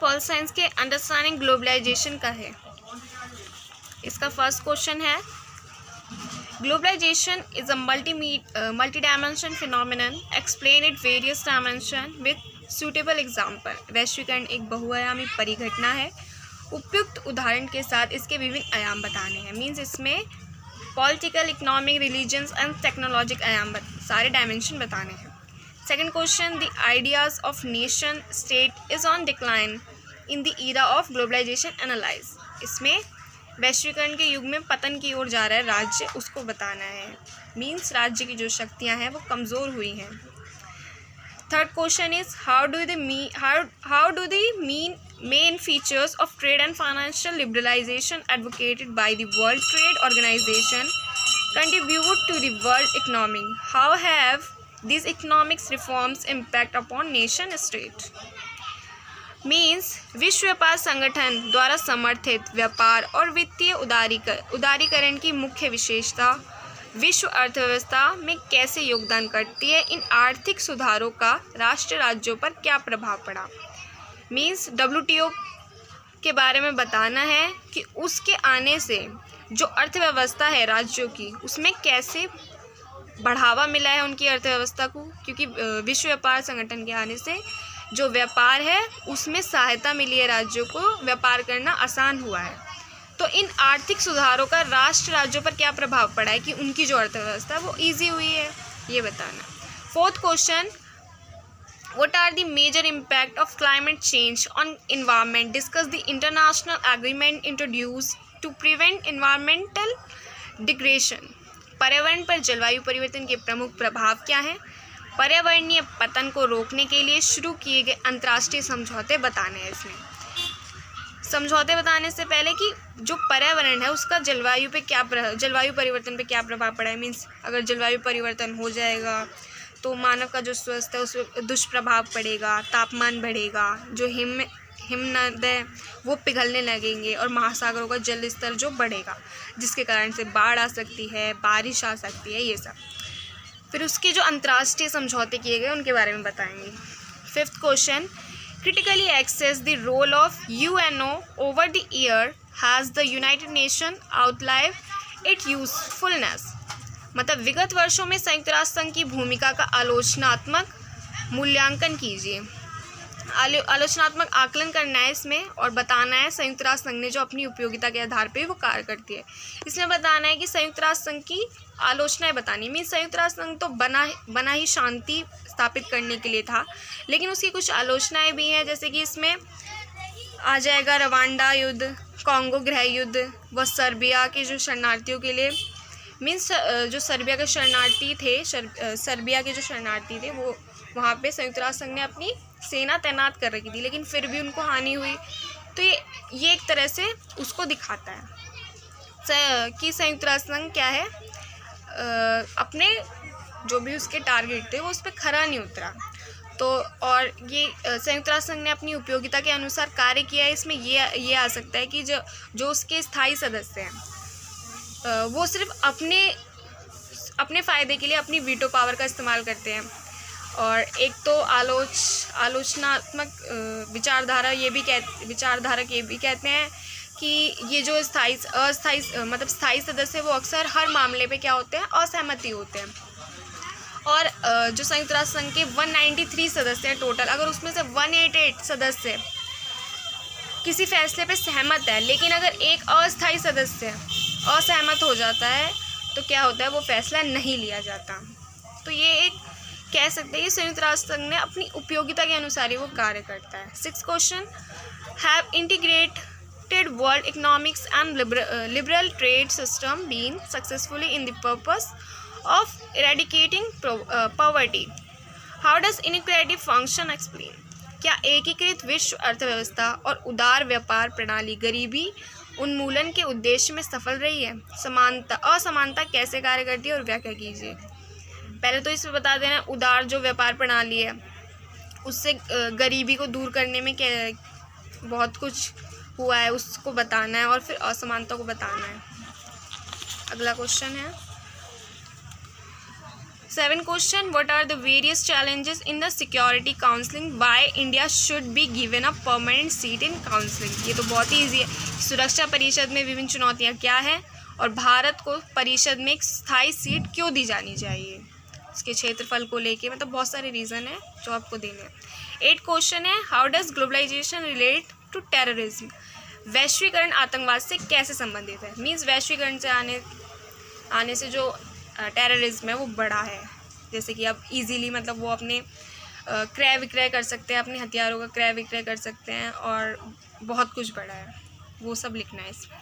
Paul science के understanding globalisation का है। इसका फर्स्ट क्वेश्चन है, globalisation is a multi dimension phenomenon, explain it various dimension with suitable example. वैश्वीकरण एक बहुआयामी परिघटना है, उपयुक्त उदाहरण के साथ इसके विभिन्न आयाम बताने हैं। मीन्स इसमें political, economic, religions and technologic आयाम सारे डायमेंशन बताने हैं। Second question, the ideas of nation state is on decline in the era of globalisation analyse. इसमें वैश्वीकरण के युग में पतन की ओर जा रहा है राज्य, उसको बताना है। मीन्स राज्य की जो शक्तियां हैं वो कमज़ोर हुई हैं। Third question is, how do the main features of trade and financial liberalisation advocated by the world trade organisation contribute to the world economy? How have these economics reforms impact upon nation state? Means विश्व व्यापार संगठन द्वारा समर्थित व्यापार और वित्तीय उदारीकरण की मुख्य विशेषता विश्व अर्थव्यवस्था में कैसे योगदान करती है? इन आर्थिक सुधारों का राष्ट्र राज्यों पर क्या प्रभाव पड़ा? मीन्स WTO के बारे में बताना है कि उसके आने से जो अर्थव्यवस्था है राज्यों की, उसमें कैसे बढ़ावा मिला है उनकी अर्थव्यवस्था को, क्योंकि विश्व व्यापार संगठन के आने से जो व्यापार है उसमें सहायता मिली है, राज्यों को व्यापार करना आसान हुआ है। तो इन आर्थिक सुधारों का राष्ट्र राज्यों पर क्या प्रभाव पड़ा है कि उनकी जो अर्थव्यवस्था वो ईजी हुई है, ये बताना। Fourth question, what are the major impact of climate change on environment? Discuss the international agreement introduce to prevent environmental degradation. पर्यावरण पर जलवायु परिवर्तन के प्रमुख प्रभाव क्या हैं? पर्यावरणीय पतन को रोकने के लिए शुरू किए गए अंतर्राष्ट्रीय समझौते बताने हैं। इसमें समझौते बताने से पहले कि जो पर्यावरण है उसका जलवायु परिवर्तन पे क्या प्रभाव पड़ा है। मीन्स अगर जलवायु परिवर्तन हो जाएगा तो मानव का जो स्वास्थ्य है उस पर दुष्प्रभाव पड़ेगा, तापमान बढ़ेगा, जो हिमनद है वो पिघलने लगेंगे और महासागरों का जल स्तर जो बढ़ेगा, जिसके कारण से बाढ़ आ सकती है, बारिश आ सकती है, ये सब। फिर उसके जो अंतर्राष्ट्रीय समझौते किए गए उनके बारे में बताएंगे। Fifth question, critically access the role of UNO over the year, has the united nation outlive it usefulness? मतलब विगत वर्षों में संयुक्त राष्ट्र संघ की भूमिका का आलोचनात्मक मूल्यांकन कीजिए। आलोचनात्मक आकलन करना है इसमें और बताना है संयुक्त राष्ट्र संघ ने जो अपनी उपयोगिता के आधार पर वो कार्य करती है। इसमें बताना है कि संयुक्त राष्ट्र संघ की आलोचनाएं बतानी। मीन्स संयुक्त राष्ट्र संघ तो बना ही शांति स्थापित करने के लिए था, लेकिन उसकी कुछ आलोचनाएं भी हैं, जैसे कि इसमें आ जाएगा रवांडा युद्ध, कॉन्गो गृह युद्ध व सर्बिया के जो शरणार्थियों के लिए। मीन्स जो सर्बिया के शरणार्थी थे वो वहाँ पे संयुक्त राष्ट्र संघ ने अपनी सेना तैनात कर रखी थी, लेकिन फिर भी उनको हानि हुई। तो ये एक तरह से उसको दिखाता है कि संयुक्त राष्ट्र संघ क्या है, अपने जो भी उसके टारगेट थे वो उस पर खरा नहीं उतरा। तो और ये संयुक्त राष्ट्र संघ ने अपनी उपयोगिता के अनुसार कार्य किया है। इसमें ये आ सकता है कि जो उसके स्थायी सदस्य हैं वो सिर्फ अपने फ़ायदे के लिए अपनी वीटो पावर का इस्तेमाल करते हैं। और एक तो आलोचनात्मक विचारधारक ये भी कहते हैं कि ये जो स्थायी सदस्य वो अक्सर हर मामले पे क्या होते हैं, असहमति होते हैं। और जो संयुक्त राष्ट्र संघ के 193 सदस्य हैं टोटल, अगर उसमें से 188 सदस्य किसी फैसले पे सहमत है, लेकिन अगर एक अस्थायी सदस्य असहमत हो जाता है तो क्या होता है, वो फैसला नहीं लिया जाता। तो ये एक कह सकते हैं कि संयुक्त राष्ट्र संघ ने अपनी उपयोगिता के अनुसार ही वो कार्य करता है। Six question, have integrated world economics and liberal trade system been successfully in the purpose of eradicating poverty? How does inequality function explain? क्या एकीकृत विश्व अर्थव्यवस्था और उदार व्यापार प्रणाली गरीबी उन्मूलन के उद्देश्य में सफल रही है? असमानता कैसे कार्य करती है और व्याख्या कीजिए। पहले तो इसमें बता देना, उदार जो व्यापार प्रणाली है उससे गरीबी को दूर करने में क्या बहुत कुछ हुआ है उसको बताना है, और फिर असमानता को बताना है। अगला क्वेश्चन है, 7 question, what are the various challenges in the security counselling, why India should be given a permanent seat in counselling. ये तो बहुत ही ईजी है। सुरक्षा परिषद में विभिन्न चुनौतियाँ क्या हैं और भारत को परिषद में एक स्थायी सीट क्यों दी जानी चाहिए। इसके क्षेत्रफल को लेके मतलब बहुत सारे रीज़न है जो आपको देने हैं। 8 क्वेश्चन है, how does globalisation relate to terrorism, वैश्वीकरण आतंकवाद से कैसे संबंधित है। मीन्स वैश्वीकरण से आने से जो टेररिज्म है वो बढ़ा है, जैसे कि अब इजीली मतलब वो अपने क्रय विक्रय कर सकते हैं, अपने हथियारों का क्रय विक्रय कर सकते हैं और बहुत कुछ बढ़ा है, वो सब लिखना है इसमें।